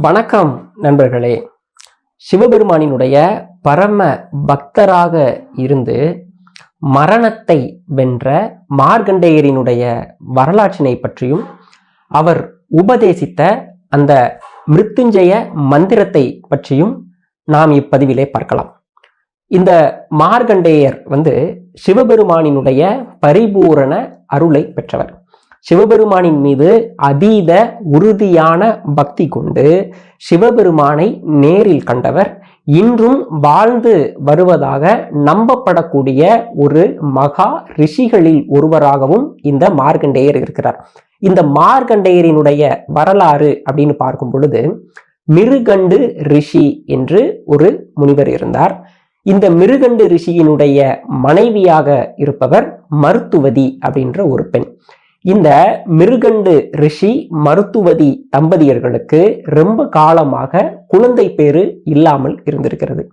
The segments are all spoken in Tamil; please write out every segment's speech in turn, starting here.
வணக்கம் நண்பர்களே. சிவபெருமானினுடைய பரம பக்தராக இருந்து மரணத்தை வென்ற மார்கண்டேயரினுடைய வரலாற்றினை பற்றியும் அவர் உபதேசித்த அந்த மிருத்யுஞ்சய மந்திரத்தை பற்றியும் நாம் இப்பதிவிலே பார்க்கலாம். இந்த மார்கண்டேயர் சிவபெருமானினுடைய பரிபூரண அருளை பெற்றவர். சிவபெருமானின் மீது அதீத உறுதியான பக்தி கொண்டு சிவபெருமானை நேரில் கண்டவர். இன்றும் வாழ்ந்து வருவதாக நம்பப்படக்கூடிய ஒரு மகா ரிஷிகளில் ஒருவராகவும் இந்த மார்கண்டேயர் இருக்கிறார். இந்த மார்கண்டேயரினுடைய வரலாறு அப்படின்னு பார்க்கும் பொழுது, மிருகண்டு ரிஷி என்று ஒரு முனிவர் இருந்தார். இந்த மிருகண்டு ரிஷியினுடைய மனைவியாக இருப்பவர் மருத்துவதி அப்படின்ற ஒரு பெண். இந்த மிருகண்டு ரிஷி மருத்துவதி தம்பதியர்களுக்கு ரொம்ப காலமாக குழந்தை பேரு இல்லாமல் இருந்திருக்கிறது.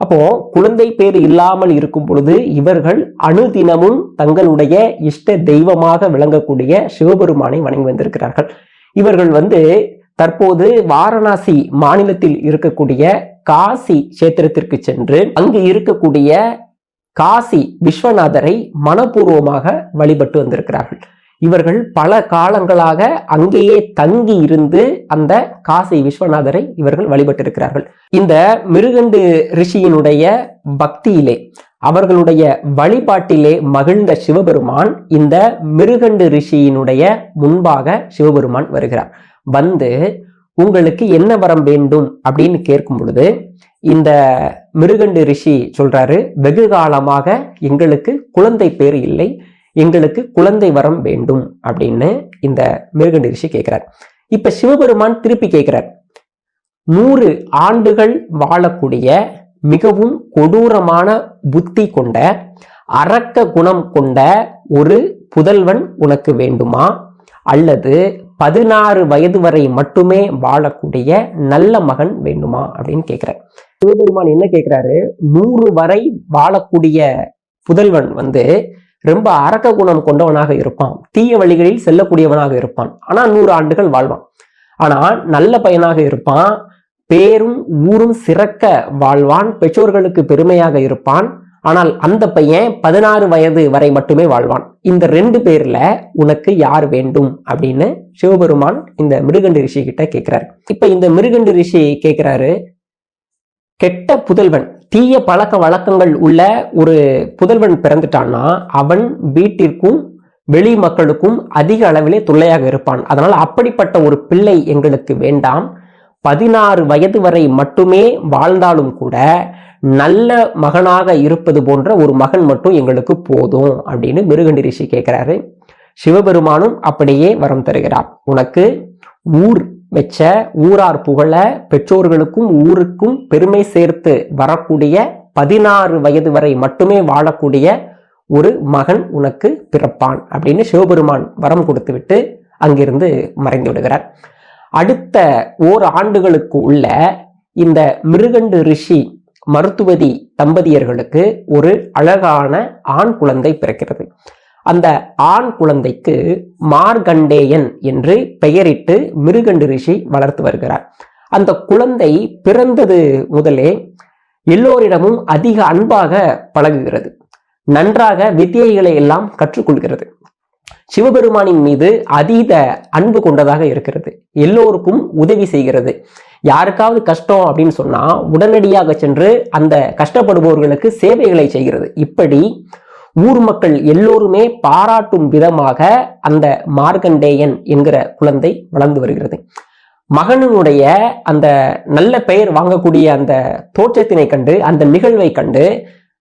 அப்போ குழந்தை பேரு இல்லாமல் இருக்கும் பொழுது இவர்கள் அனுதினமும் தங்களுடைய இஷ்ட தெய்வமாக விளங்கக்கூடிய சிவபெருமானை வணங்கி வந்திருக்கிறார்கள். இவர்கள் தற்போது வாரணாசி மாநிலத்தில் இருக்கக்கூடிய காசி கஷேத்திரத்திற்கு சென்று அங்கு இருக்கக்கூடிய காசி விஸ்வநாதரை மனப்பூர்வமாக வழிபட்டு வந்திருக்கிறார்கள். இவர்கள் பல காலங்களாக அங்கேயே தங்கி இருந்து அந்த காசி விஸ்வநாதரை இவர்கள் வழிபட்டிருக்கிறார்கள். இந்த மிருகண்டு ரிஷியினுடைய பக்தியிலே, அவர்களுடைய வழிபாட்டிலே மகிழ்ந்த சிவபெருமான் இந்த மிருகண்டு ரிஷியினுடைய முன்பாக சிவபெருமான் வருகிறார். உங்களுக்கு என்ன வரம் வேண்டும் அப்படின்னு கேட்கும் பொழுது இந்த மிருகண்டு ரிஷி சொல்றாரு, வெகு காலமாக எங்களுக்கு குழந்தை பேர் இல்லை, எங்களுக்கு குழந்தை வரம் வேண்டும் அப்படின்னு இந்த மிருகண்டு ரிஷி கேட்கிறார். இப்ப சிவபெருமான் திருப்பி கேட்கிறார், 100 ஆண்டுகள் வாழக்கூடிய மிகவும் கொடூரமான புத்தி கொண்ட அரக்க குணம் கொண்ட ஒரு புதல்வன் உனக்கு வேண்டுமா, அல்லது 16 வயது வரை மட்டுமே வாழக்கூடிய நல்ல மகன் வேண்டுமா அப்படின்னு கேட்கிறார். சிவபெருமான் என்ன கேட்கிறாரு, 100 வரை வாழக்கூடிய புதல்வன் ரொம்ப அரக்க குணம் கொண்டவனாக இருப்பான், தீய வழிகளில் செல்லக்கூடியவனாக இருப்பான், ஆனா 100 ஆண்டுகள் வாழ்வான். ஆனா நல்ல பையனாக இருப்பான், பேரும் ஊரும் சிறக்க வாழ்வான், பெற்றோர்களுக்கு பெருமையாக இருப்பான். ஆனால் அந்த பையன் 16 வயது வரை மட்டுமே வாழ்வான். இந்த 2 பேர்ல உனக்கு யார் வேண்டும் அப்படின்னு சிவபெருமான் இந்த மிருகண்டு ரிஷி கிட்ட கேட்கிறாரு. இப்ப இந்த மிருகண்டு ரிஷி கேட்கிறாரு, கெட்ட புதல்வன், தீய பழக்க வழக்கங்கள் உள்ள ஒரு புதல்வன் பிறந்துட்டான்னா அவன் வீட்டிற்கும் வெளி மக்களுக்கும் அதிக அளவிலே தொல்லையாக இருப்பான். அதனால அப்படிப்பட்ட ஒரு பிள்ளை எங்களுக்கு வேண்டாம், 16 வயது வரை மட்டுமே வாழ்ந்தாலும் கூட நல்ல மகனாக இருப்பது போன்ற ஒரு மகன் மட்டும் எங்களுக்கு போதும் அப்படின்னு மிருகண்டு ரிஷி கேட்கிறாரு. சிவபெருமானும் அப்படியே வரம் தருகிறார். உனக்கு ஊர் வெச்ச, ஊரார் புகழ, பெற்றோர்களுக்கும் ஊருக்கும் பெருமை சேர்த்து வரக்கூடிய 16 வயது வரை மட்டுமே வாழக்கூடிய ஒரு மகன் உனக்கு பிறப்பான் அப்படின்னு சிவபெருமான் வரம் கொடுத்து விட்டு அங்கிருந்து மறைந்து விடுகிறார். அடுத்த ஓராண்டுகளுக்கு உள்ள இந்த மிருகண்டு ரிஷி மருத்துவதி தம்பதியர்களுக்கு ஒரு அழகான ஆண் குழந்தை பிறக்கிறது. அந்த ஆண் குழந்தைக்கு மார்கண்டேயன் என்று பெயரிட்டு மிருகண்டு ரிஷி வளர்த்து வருகிறார். அந்த குழந்தை பிறந்தது முதலே எல்லோரிடமும் அதிக அன்பாக பழகுகிறது, நன்றாக வித்தியைகளை எல்லாம் கற்றுக்கொள்கிறது, சிவபெருமானின் மீது அதீத அன்பு கொண்டதாக இருக்கிறது, எல்லோருக்கும் உதவி செய்கிறது. யாருக்காவது கஷ்டம் அப்படின்னு சொன்னா உடனடியாக சென்று அந்த கஷ்டப்படுபவர்களுக்கு சேவைகளை செய்கிறது. இப்படி ஊர் மக்கள் எல்லோருமே பாராட்டும் விதமாக அந்த மார்கண்டேயன் என்கிற குழந்தை வளர்ந்து வருகிறது. மகனுடைய அந்த நல்ல பெயர் வாங்கக்கூடிய அந்த தோற்றத்தினை கண்டு, அந்த நிகழ்வை கண்டு,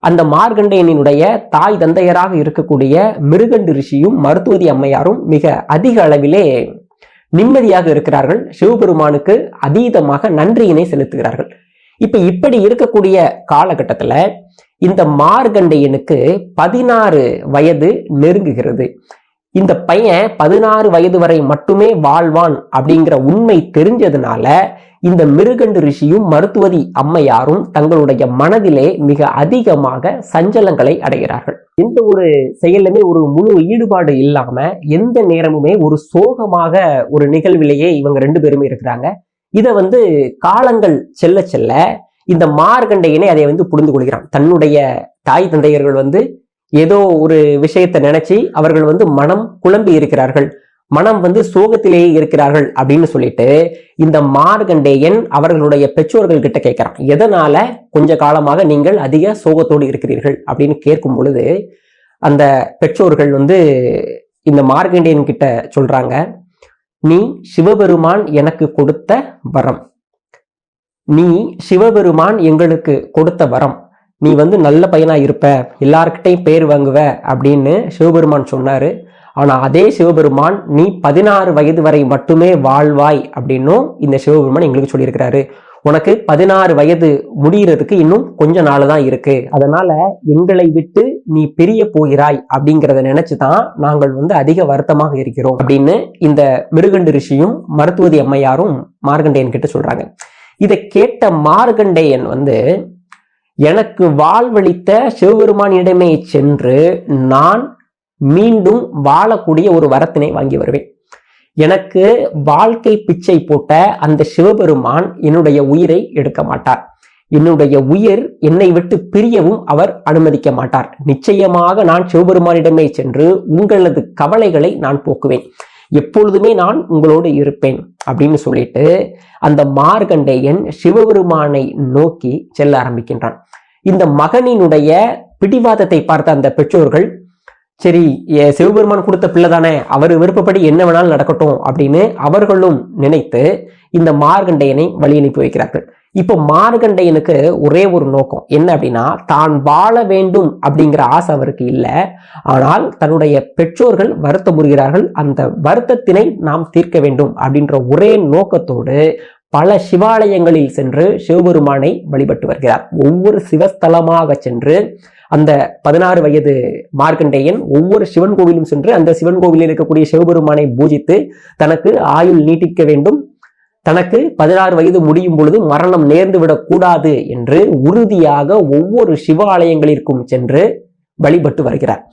அந்த மார்கண்டேயனுடைய தாய் தந்தையராக இருக்கக்கூடிய மிருகண்டு ரிஷியும் மருத்துவதி அம்மையாரும் மிக அதிக அளவிலே நிம்மதியாக இருக்கிறார்கள். சிவபெருமானுக்கு அதீதமாக நன்றியினை செலுத்துகிறார்கள். இப்படி இருக்கக்கூடிய காலகட்டத்துல இந்த மார்கண்டேயனுக்கு 16 வயது நெருங்குகிறது. இந்த பையன் 16 வயது வரை மட்டுமே வாழ்வான் அப்படிங்கிற உண்மை தெரிஞ்சதுனால இந்த மிருகண்டு ரிஷியும் மருத்துவதி அம்மையாரும் தங்களுடைய மனதிலே மிக அதிகமாக சஞ்சலங்களை அடைகிறார்கள். எந்த ஒரு செயலுமே ஒரு முழு ஈடுபாடு இல்லாம எந்த நேரமுமே ஒரு சோகமாக ஒரு நிகழ்விலேயே இவங்க 2 பேருமே இருக்கிறாங்க. இதை காலங்கள் செல்ல செல்ல இந்த மார்கண்டேயனை அதை புரிந்து கொள்கிறான். தன்னுடைய தாய் தந்தையர்கள் ஏதோ ஒரு விஷயத்தை நினைச்சு அவர்கள் மனம் குழம்பி இருக்கிறார்கள், மனம் சோகத்திலேயே இருக்கிறார்கள் அப்படின்னு சொல்லிட்டு இந்த மார்கண்டேயன் அவர்களுடைய பெற்றோர்கள் கிட்ட கேட்கிறான், எதனால கொஞ்ச காலமாக நீங்கள் அதிக சோகத்தோடு இருக்கிறீர்கள் அப்படின்னு கேட்கும் பொழுது அந்த பெற்றோர்கள் இந்த மார்கண்டேயன் கிட்ட சொல்றாங்க, நீ சிவபெருமான் எனக்கு கொடுத்த வரம், நீ சிவபெருமான் எங்களுக்கு கொடுத்த வரம், நீ நல்ல பையனா இருப்ப, எல்லார்கிட்டையும் பேர் வாங்குவ அப்படின்னு சிவபெருமான் சொன்னாரு. ஆனா அதே சிவபெருமான் நீ 16 வயது வரை மட்டுமே வாழ்வாய் அப்படின்னும் இந்த சிவபெருமான் எங்களுக்கு சொல்லியிருக்கிறாரு. உனக்கு 16 வயது முடிகிறதுக்கு இன்னும் கொஞ்ச நாள் தான் இருக்கு, அதனால எங்களை விட்டு நீ பிரிய போகிறாய் அப்படிங்கிறத நினைச்சுதான் நாங்கள் அதிக வருத்தமாக இருக்கிறோம் அப்படின்னு இந்த மிருகண்டு ரிஷியும் மருத்துவதி அம்மையாரும் மார்கண்டேயன் கிட்ட சொல்றாங்க. இதை கேட்ட மார்கண்டேயன் எனக்கு வாழ்வளித்த சிவபெருமானிடமே சென்று நான் மீண்டும் வாழக்கூடிய ஒரு வரத்தினை வாங்கி வருவேன். எனக்கு வாழ்க்கை பிச்சை போட்ட அந்த சிவபெருமான் என்னுடைய உயிரை எடுக்க மாட்டார், என்னுடைய உயிர் என்னை விட்டு பிரியவும் அவர் அனுமதிக்க மாட்டார். நிச்சயமாக நான் சிவபெருமானிடமே சென்று உங்களது கவலைகளை நான் போக்குவேன், எப்பொழுதுமே நான் உங்களோடு இருப்பேன் அப்படின்னு சொல்லிட்டு அந்த மார்கண்டேயன் சிவபெருமானை நோக்கி செல்ல ஆரம்பிக்கின்றான். இந்த மகனினுடைய பிடிவாதத்தை பார்த்த அந்த பெற்றோர்கள், சரி சிவபெருமான் கொடுத்த பிள்ளை தானே, அவர் விருப்பப்படி என்ன வேணாலும் நடக்கட்டும் அப்படின்னு அவர்களும் நினைத்து இந்த மார்கண்டேயனை வழி அனுப்பி வைக்கிறார்கள். இப்போ மார்கண்டேயனுக்கு ஒரே ஒரு நோக்கம் என்ன அப்படின்னா, தான் வாழ வேண்டும் அப்படிங்கிற ஆசை அவருக்கு இல்லை, ஆனால் தன்னுடைய பெற்றோர்கள் வருத்தமுறுகிறார்கள், அந்த வருத்தத்தினை நாம் தீர்க்க வேண்டும் அப்படின்ற ஒரே நோக்கத்தோடு பல சிவாலயங்களில் சென்று சிவபெருமானை வழிபட்டு வருகிறார். ஒவ்வொரு சிவஸ்தலமாக சென்று அந்த 16 வயது மார்கண்டேயன் ஒவ்வொரு சிவன் கோவிலும் சென்று அந்த சிவன் கோவிலில் இருக்கக்கூடிய சிவபெருமானை பூஜித்து தனக்கு ஆயுள் நீட்டிக்க வேண்டும், தனக்கு 16 வயது முடியும் பொழுது மரணம் நேர்ந்து விடக் கூடாது என்று உறுதியாக ஒவ்வொரு சிவாலயங்களிற்கும் சென்று வழிபட்டு வருகிறார்.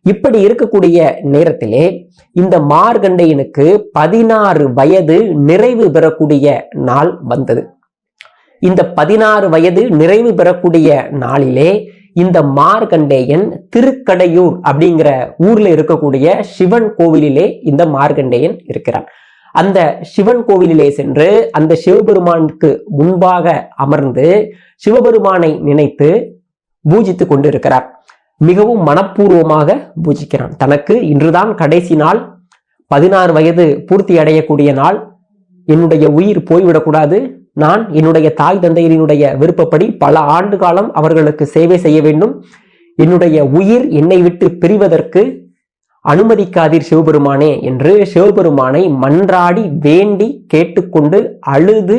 இப்படி இருக்கக்கூடிய நேரத்திலே இந்த மார்கண்டேயனுக்கு 16 வயது நிறைவு பெறக்கூடிய நாள் வந்தது. இந்த 16 வயது நிறைவு பெறக்கூடிய நாளிலே இந்த மார்கண்டேயன் திருக்கடையூர் அப்படிங்கிற ஊர்ல இருக்கக்கூடிய சிவன் கோவிலிலே இந்த மார்கண்டேயன் இருக்கிறான். அந்த சிவன் கோவிலிலே சென்று அந்த சிவபெருமானுக்கு முன்பாக அமர்ந்து சிவபெருமானை நினைத்து பூஜித்து கொண்டிருக்கிறார். மிகவும் மனப்பூர்வமாக பூஜிக்கிறான். தனக்கு இன்றுதான் கடைசி நாள், 16 வயது பூர்த்தி அடையக்கூடிய நாள், என்னுடைய உயிர் போய்விடக்கூடாது, நான் என்னுடைய தாய் தந்தையரினுடைய விருப்பப்படி பல ஆண்டு காலம் அவர்களுக்கு சேவை செய்ய வேண்டும், என்னுடைய உயிர் என்னை விட்டு பிரிவதற்கு அனுமதிக்காதீர் சிவபெருமானே என்று சிவபெருமானை மன்றாடி வேண்டி கேட்டுக்கொண்டு அழுது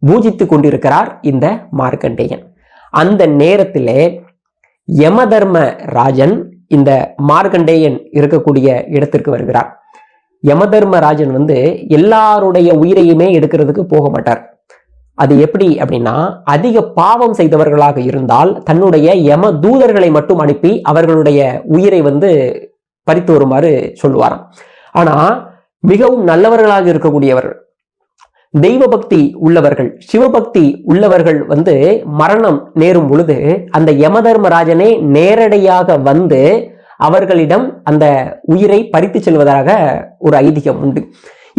பூஜித்து கொண்டிருக்கிறார் இந்த மார்கண்டேயன். அந்த நேரத்திலே யமதர்ம ராஜன் இந்த மார்கண்டேயன் இருக்கக்கூடிய இடத்திற்கு வருகிறார். யமதர்மராஜன் எல்லாருடைய உயிரையுமே எடுக்கிறதுக்கு போக மாட்டார். அது எப்படி அப்படின்னா, அதிக பாவம் செய்தவர்களாக இருந்தால் தன்னுடைய யம தூதர்களை மட்டும் அனுப்பி அவர்களுடைய உயிரை பறித்து வருமாறு சொல்லுவாராம். ஆனா மிகவும் நல்லவர்களாக இருக்கக்கூடியவர்கள், தெய்வ பக்தி உள்ளவர்கள், சிவபக்தி உள்ளவர்கள் மரணம் நேரும் பொழுது அந்த யமதர்மராஜனே நேரடியாக அவர்களிடம் அந்த உயிரை பறித்து செல்வதாக ஒரு ஐதீகம் உண்டு.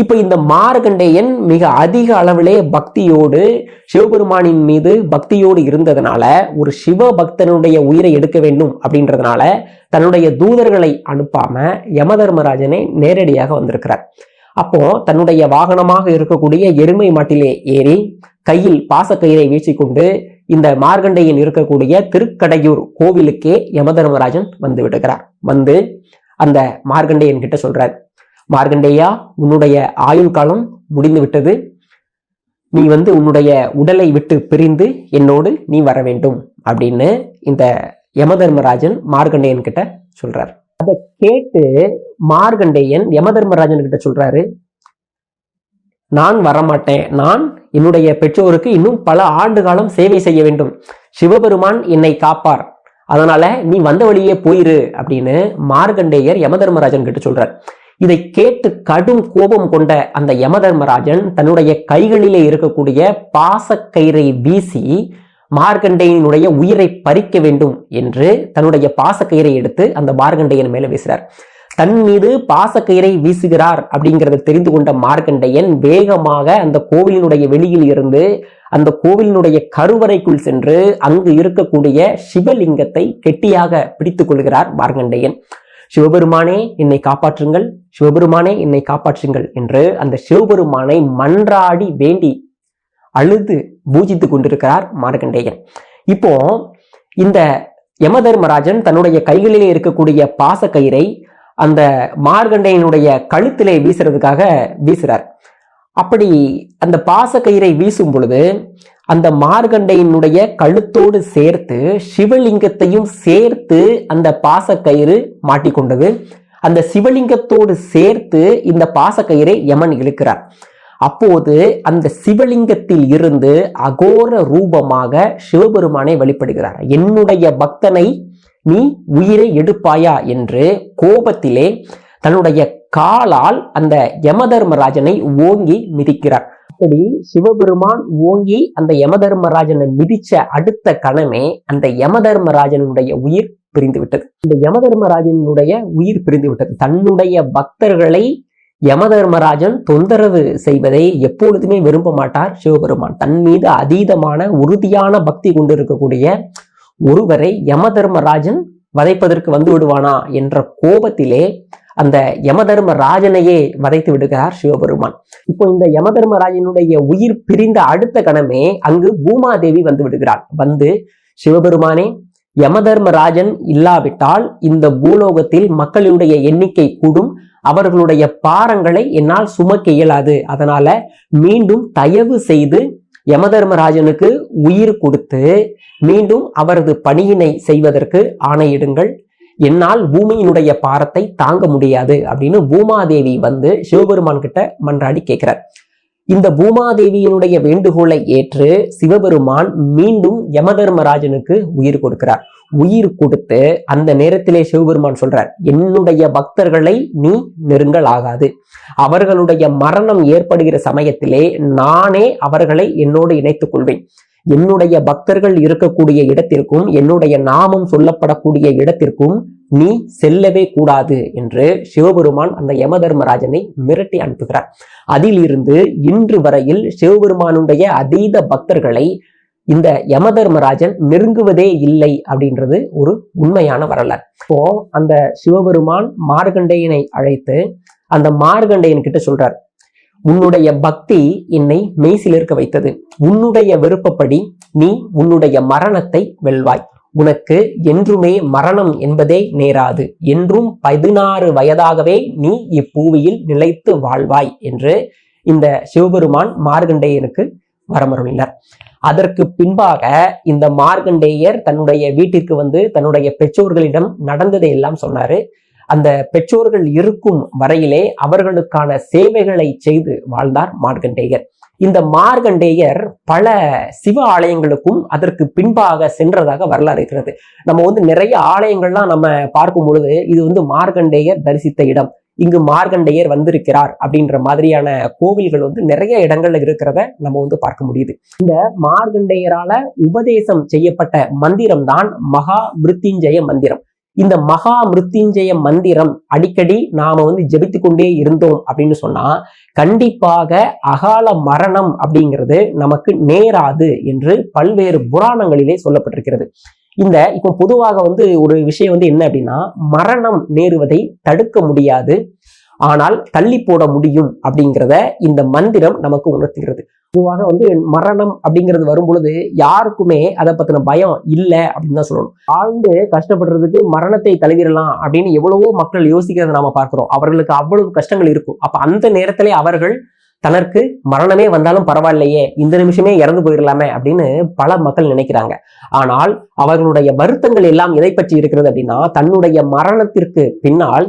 இப்ப இந்த மார்கண்டேயன் மிக அதிக அளவிலே பக்தியோடு சிவபெருமானின் மீது பக்தியோடு இருந்ததுனால ஒரு சிவ பக்தனுடைய உயிரை எடுக்க வேண்டும் அப்படின்றதுனால தன்னுடைய தூதர்களை அனுப்பாம யமதர்மராஜனே நேரடியாக வந்திருக்கிறார். அப்போ தன்னுடைய வாகனமாக இருக்கக்கூடிய எருமை மாட்டிலே ஏறி கையில் பாசக்கயிறை வீசிக்கொண்டு இந்த மார்கண்டேயன் இருக்கக்கூடிய திருக்கடையூர் கோவிலுக்கே யமதர்மராஜன் வந்து விடுகிறார். அந்த மார்கண்டேயன் கிட்ட சொல்றார், மார்கண்டேயா, உன்னுடைய ஆயுள் காலம் முடிந்து விட்டது, நீ உன்னுடைய உடலை விட்டு பிரிந்து என்னோடு நீ வர வேண்டும் அப்படின்னு இந்த யமதர்மராஜன் மார்கண்டேயன் கிட்ட சொல்றார். அதை கேட்டு மார்கண்டேயன் யமதர்மராஜன் கிட்ட சொல்றாரு, நான் வரமாட்டேன், நான் என்னுடைய பெற்றோருக்கு இன்னும் பல ஆண்டு காலம் சேவை செய்ய வேண்டும், சிவபெருமான் என்னை காப்பார், அதனால நீ வந்த வழியே போயிரு அப்படின்னு மார்கண்டேயர் யமதர்மராஜன் கிட்ட சொல்றார். இதை கேட்டு கடும் கோபம் கொண்ட அந்த யமதர்மராஜன் தன்னுடைய கைகளிலே இருக்கக்கூடிய பாசக்கயிறை வீசி மார்கண்டேயனுடைய உயிரை பறிக்க வேண்டும் என்று தன்னுடைய பாசக்கயிறை எடுத்து அந்த மார்கண்டேயன் மேல வீசுறார். தன் மீது பாசக்கயிறை வீசுகிறார் அப்படிங்கிறத தெரிந்து கொண்ட மார்கண்டேயன் வேகமாக அந்த கோவிலினுடைய வெளியில் இருந்து அந்த கோவிலினுடைய கருவறைக்குள் சென்று அங்கு இருக்கக்கூடிய சிவலிங்கத்தை கெட்டியாக பிடித்துக் கொள்கிறார் மார்கண்டேயன். சிவபெருமானே என்னை காப்பாற்றுங்கள், சிவபெருமானே என்னை காப்பாற்றுங்கள் என்று அந்த சிவபெருமானை மன்றாடி வேண்டி அழுது பூஜித்துக் கொண்டிருக்கிறார் மார்கண்டேயன். இப்போ இந்த யமதர்மராஜன் தன்னுடைய கைகளிலே இருக்கக்கூடிய பாசக்கயிறை அந்த மார்கண்டேயனுடைய கழுத்திலே வீசுறதுக்காக வீசுறார். அப்படி அந்த பாசக்கயிறை வீசும் பொழுது அந்த மார்கண்டேயனுடைய கழுத்தோடு சேர்த்து சிவலிங்கத்தையும் சேர்த்து அந்த பாசக்கயிறு மாட்டிக்கொண்டது. அந்த சிவலிங்கத்தோடு சேர்த்து இந்த பாசக்கயிறை யமன் இழுக்கிறார். அப்போது அந்த சிவலிங்கத்தில் இருந்து அகோர ரூபமாக சிவபெருமானை வெளிப்படுகிறார். என்னுடைய பக்தனை நீ உயிரை எடுப்பாயா என்று கோபத்திலே தன்னுடைய காலால் அந்த யமதர்மராஜனை ஓங்கி மிதிக்கிறார். அப்படி சிவபெருமான் ஓங்கி அந்த யமதர்மராஜனை மிதிச்ச அடுத்த கணமே அந்த யமதர்மராஜனுடைய உயிர் பிரிந்து விட்டது. இந்த யமதர்மராஜனுடைய உயிர் பிரிந்து விட்டது. தன்னுடைய பக்தர்களை யமதர்மராஜன் தொந்தரவு செய்வதை எப்பொழுதுமே விரும்ப மாட்டார் சிவபெருமான். தன் மீது அதீதமான உறுதியான பக்தி கொண்டிருக்கக்கூடிய ஒருவரை யமதர்மராஜன் வதைப்பதற்கு வந்து விடுவானா என்ற கோபத்திலே அந்த யமதர்மராஜனையே வதைத்து விடுகிறார் சிவபெருமான். இப்போ இந்த யமதர்மராஜனுடைய உயிர் பிரிந்த அடுத்த கணமே அங்கு பூமாதேவி வந்து விடுகிறாள். வந்து சிவபெருமானே, யமதர்மராஜன் இல்லாவிட்டால் இந்த பூலோகத்தில் மக்களுடைய எண்ணிக்கை கூடும், அவர்களுடைய பாரங்களை என்னால் சுமக்க இயலாது. அதனால மீண்டும் தயவு செய்து யமதர்மராஜனுக்கு உயிர் கொடுத்து மீண்டும் அவரது பணியினை செய்வதற்கு ஆணையிடுங்கள். என்னால் பூமியினுடைய பாரத்தை தாங்க முடியாது அப்படின்னு பூமாதேவி வந்து சிவபெருமான் கிட்ட மன்றாடி கேட்கிறார். இந்த பூமாதேவியினுடைய வேண்டுகோளை ஏற்று சிவபெருமான் மீண்டும் யமதர்மராஜனுக்கு உயிர் கொடுக்கிறார். உயிர் கொடுத்து அந்த நேரத்திலே சிவபெருமான் சொல்றார், என்னுடைய பக்தர்களை நீ நெருங்கலாகாது. அவர்களுடைய மரணம் ஏற்படுகிற சமயத்திலே நானே அவர்களை என்னோடு இணைத்துக் கொள்வேன். என்னுடைய பக்தர்கள் இருக்கக்கூடிய இடத்திற்கும் என்னுடைய நாமம் சொல்லப்படக்கூடிய இடத்திற்கும் நீ செல்லவே கூடாது என்று சிவபெருமான் அந்த யமதர்மராஜனை மிரட்டி அனுப்புகிறார். அதிலிருந்து இன்று வரையில் சிவபெருமானுடைய அதீத பக்தர்களை இந்த யமதர்மராஜன் நெருங்குவதே இல்லை அப்படின்றது ஒரு உண்மையான வரலாறு. இப்போ அந்த சிவபெருமான் மார்கண்டேயனை அழைத்து அந்த மார்கண்டேயன் கிட்ட சொல்றார், உன்னுடைய பக்தி என்னை மெய்சிலிருக்க வைத்தது. உன்னுடைய விருப்பப்படி நீ உன்னுடைய மரணத்தை வெல்வாய். உனக்கு என்றுமே மரணம் என்பதே நேராது. என்றும் 16 வயதாகவே நீ இப்பூவியில் நிலைத்து வாழ்வாய் என்று இந்த சிவபெருமான் மார்கண்டேயனுக்கு வரமருளினார். அதற்கு பின்பாக இந்த மார்கண்டேயர் தன்னுடைய வீட்டிற்கு வந்து தன்னுடைய பெற்றோர்களிடம் நடந்ததை எல்லாம் சொன்னாரு. அந்த பெற்றோர்கள் இருக்கும் வரையிலே அவர்களுக்கான சேவைகளை செய்து வாழ்ந்தார் மார்கண்டேயர். இந்த மார்கண்டேயர் பல சிவ ஆலயங்களுக்கும் அதற்கு பின்பாக சென்றதாக வரலாறு இருக்கிறது. நம்ம வந்து நிறைய ஆலயங்கள்லாம் நம்ம பார்க்கும் பொழுது இது வந்து மார்கண்டேயர் தரிசித்த இடம், இங்கு மார்கண்டேயர் வந்திருக்கிறார் அப்படின்ற மாதிரியான கோவில்கள் வந்து நிறைய இடங்கள்ல இருக்கிறத நம்ம வந்து பார்க்க முடியுது. இந்த மார்கண்டேயரால உபதேசம் செய்யப்பட்ட மந்திரம் தான் மகா மிருத்யுஞ்சய மந்திரம். இந்த மகா மிருத்யுஞ்சய மந்திரம் அடிக்கடி நாம வந்து ஜெபித்து கொண்டே இருந்தோம் அப்படின்னு சொன்னா கண்டிப்பாக அகால மரணம் அப்படிங்கிறது நமக்கு நேராது என்று பல்வேறு புராணங்களிலே சொல்லப்பட்டிருக்கிறது. இப்போ பொதுவாக வந்து ஒரு விஷயம் வந்து என்ன அப்படின்னா, மரணம் நேருவதை தடுக்க முடியாது, ஆனால் தள்ளி போட முடியும் அப்படிங்கிறத இந்த மந்திரம் நமக்கு உணர்த்துகிறது. பொதுவாக வந்து மரணம் அப்படிங்கிறது வரும் பொழுது யாருக்குமே அதை பத்தின பயம் இல்லை அப்படின்னு தான் சொல்லணும். ஆழ்ந்து கஷ்டப்படுறதுக்கு மரணத்தை தழுவிடலாம் அப்படின்னு எவ்வளவோ மக்கள் யோசிக்கிறத நாம பார்க்கிறோம். அவர்களுக்கு அவ்வளவு கஷ்டங்கள் இருக்கும். அப்ப அந்த நேரத்திலே அவர்கள் தனக்கு மரணமே வந்தாலும் பரவாயில்லையே, இந்த நிமிஷமே இறந்து போயிடலாமே அப்படின்னு பல மக்கள் நினைக்கிறாங்க. ஆனால் அவர்களுடைய வருத்தங்கள் எல்லாம் எதை பற்றி இருக்கிறது அப்படின்னா, தன்னுடைய மரணத்திற்கு பின்னால்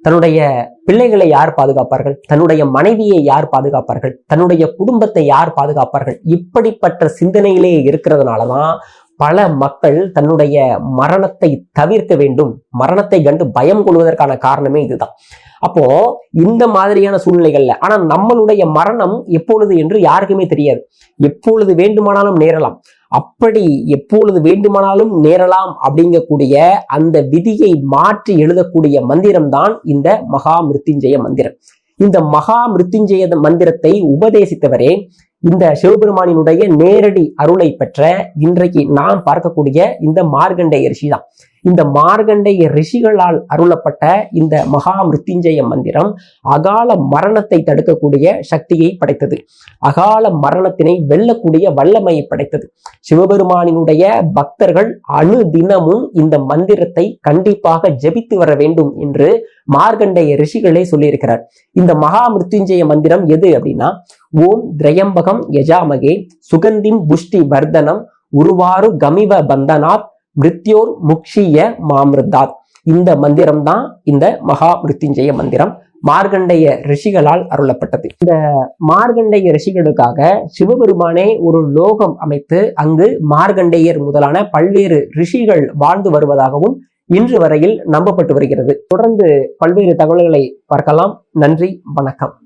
தன்னுடைய பிள்ளைகளை யார் பாதுகாப்பார்கள், தன்னுடைய மனைவியை யார் பாதுகாப்பார்கள், தன்னுடைய குடும்பத்தை யார் பாதுகாப்பார்கள், இப்படிப்பட்ட சிந்தனையிலே இருக்கிறதுனாலதான் பல மக்கள் தன்னுடைய மரணத்தை தவிர்க்க வேண்டும், மரணத்தை கண்டு பயம் கொள்வதற்கான காரணமே இதுதான். அப்போ இந்த மாதிரியான சூழ்நிலைகள்ல ஆனா நம்மளுடைய மரணம் எப்பொழுது என்று யாருக்குமே தெரியாது. எப்பொழுது வேண்டுமானாலும் நேரலாம். அப்படி எப்பொழுது வேண்டுமானாலும் நேரலாம் அப்படிங்கக்கூடிய அந்த விதியை மாற்றி எழுதக்கூடிய மந்திரம் தான் இந்த மகா மிருத்யுஞ்சய மந்திரம். இந்த மகா மிருத்யுஞ்சய மந்திரத்தை உபதேசித்தவரே இந்த சிவபெருமானினுடைய நேரடி அருளை பெற்ற இன்றைக்கு நாம் பார்க்கக்கூடிய இந்த மார்கண்டேய ரிஷி தான். இந்த மார்கண்டேய ரிஷிகளால் அருளப்பட்ட இந்த மகா மிருத்யுஞ்சய மந்திரம் அகால மரணத்தை தடுக்கக்கூடிய சக்தியை படைத்தது. அகால மரணத்தினை வெல்லக்கூடிய வல்லமையை படைத்தது. சிவபெருமானினுடைய பக்தர்கள் அணு தினமும் இந்த மந்திரத்தை கண்டிப்பாக ஜபித்து வர வேண்டும் என்று மார்கண்டேய ரிஷிகளே சொல்லியிருக்கிறார். இந்த மகா மிருத்யுஞ்சய மந்திரம் எது அப்படின்னா, ஓம் திரையம்பகம் யஜாமகே சுகந்திம் புஷ்டி வர்தனம் உருவாரு கமிவ பந்தனாத் மிருத்யோர் முக்ஷிய மாமிருதாத். இந்த மந்திரம் தான் இந்த மகா மிருத்யுஞ்சய மந்திரம். மார்கண்டேய ரிஷிகளால் அருளப்பட்டது. இந்த மார்கண்டேய ரிஷிகளுக்காக சிவபெருமானே ஒரு லோகம் அமைத்து அங்கு மார்கண்டேயர் முதலான பல்வேறு ரிஷிகள் வாழ்ந்து வருவதாகவும் இன்று வரையில் நம்பப்பட்டு வருகிறது. தொடர்ந்து பல்வேறு தகவல்களை பார்க்கலாம். நன்றி, வணக்கம்.